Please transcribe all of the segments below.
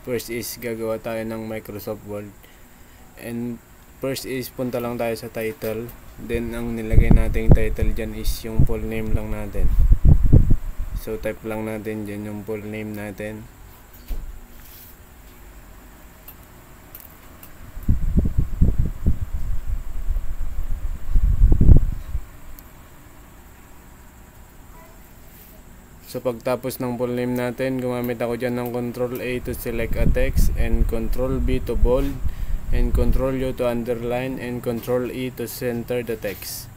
First is gagawa tayo ng Microsoft Word. And first is punta lang tayo sa title. Then ang nilagay nating title dyan is yung full name lang natin. So type lang natin dyan yung full name natin. So pagtapos ng full name natin, gumamit ako dyan ng Ctrl A to select a text, and Ctrl B to bold, and Ctrl U to underline, and Ctrl E to center the text.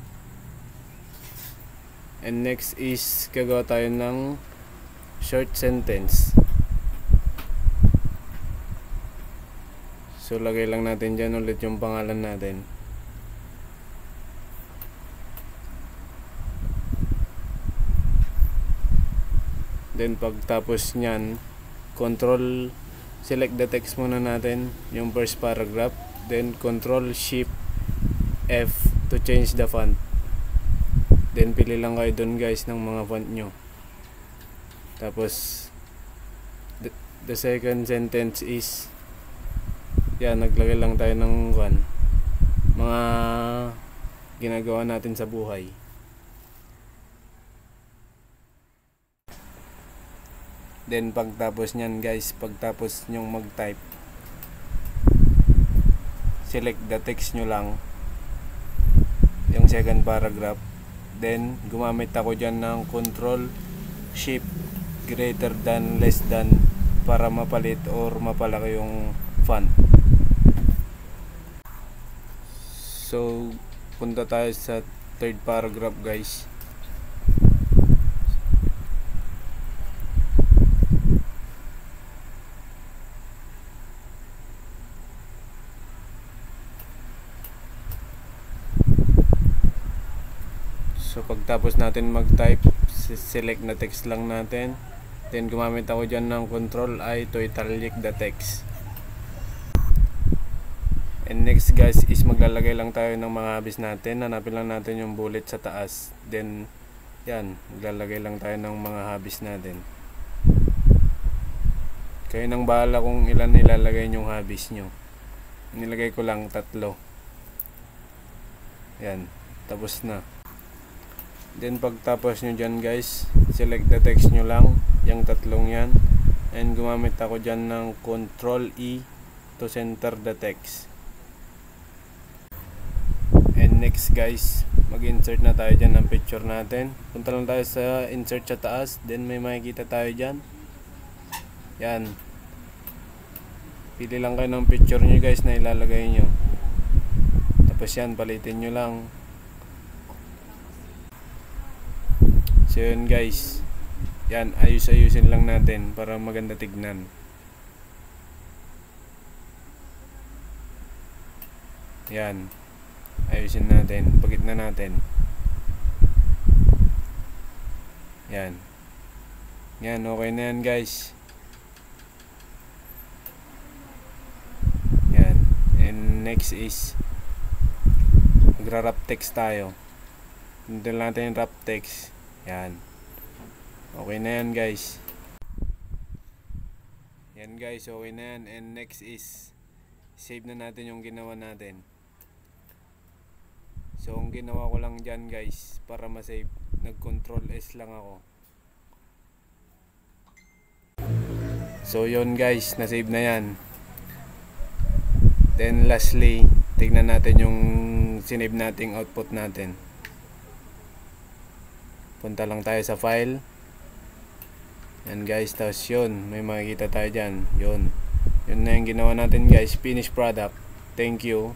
And next is gagawa tayo ng short sentence. So lagay lang natin dyan ulit yung pangalan natin. Then pagtapos nyan, Control select the text muna natin, yung first paragraph. Then Control Shift F to change the font. Then pili lang kayo dun guys ng mga font nyo. Tapos the second sentence is yan, naglagay lang tayo ng mga ginagawa natin sa buhay. Then pagtapos nyan guys, pagtapos nyong mag-type, select the text nyo lang, yung second paragraph. Then gumamit ako dyan ng Control Shift greater than less than para mapalit or mapalaki yung font. So punta tayo sa third paragraph guys. So pagtapos natin mag-type, select na text lang natin. Then gumamit ako dyan ng Ctrl I to italic the text. And next guys is maglalagay lang tayo ng mga habis natin. Hanapin lang natin yung bullet sa taas. Then yan, maglalagay lang tayo ng mga habis natin. Kayo nang bahala kung ilan nilalagay yung habis nyo. Nilagay ko lang 3. Yan, tapos na. Then pagtapos nyo dyan guys, select the text nyo lang, yung 3 yan. And gumamit ako dyan ng Ctrl E to center the text. And next guys, mag-insert na tayo dyan ng picture natin. Punta lang tayo sa insert sa taas, then may makikita tayo dyan. Yan. Pili lang kayo ng picture nyo guys na ilalagay nyo. Tapos yan, palitin nyo lang. So yun guys, yan, ayusin lang natin para maganda tignan. Yan, ayusin natin, pagitna natin. Yan. Yan, okay na yan guys. Yan. And next is magra-wrap text tayo. Pindutin natin yung wrap text. Yan. Okay na yan guys. Yan guys, okay na yan. And next is save na natin yung ginawa natin. So ang ginawa ko lang dyan guys, para ma-save, nag-Control S lang ako. So yun guys, na-save na yan. Then lastly, tignan natin yung sinave nating output natin. Punta lang tayo sa file. Yan guys, tapos yun, may makikita tayo dyan. Yun na yung ginawa natin guys, finished product. Thank you.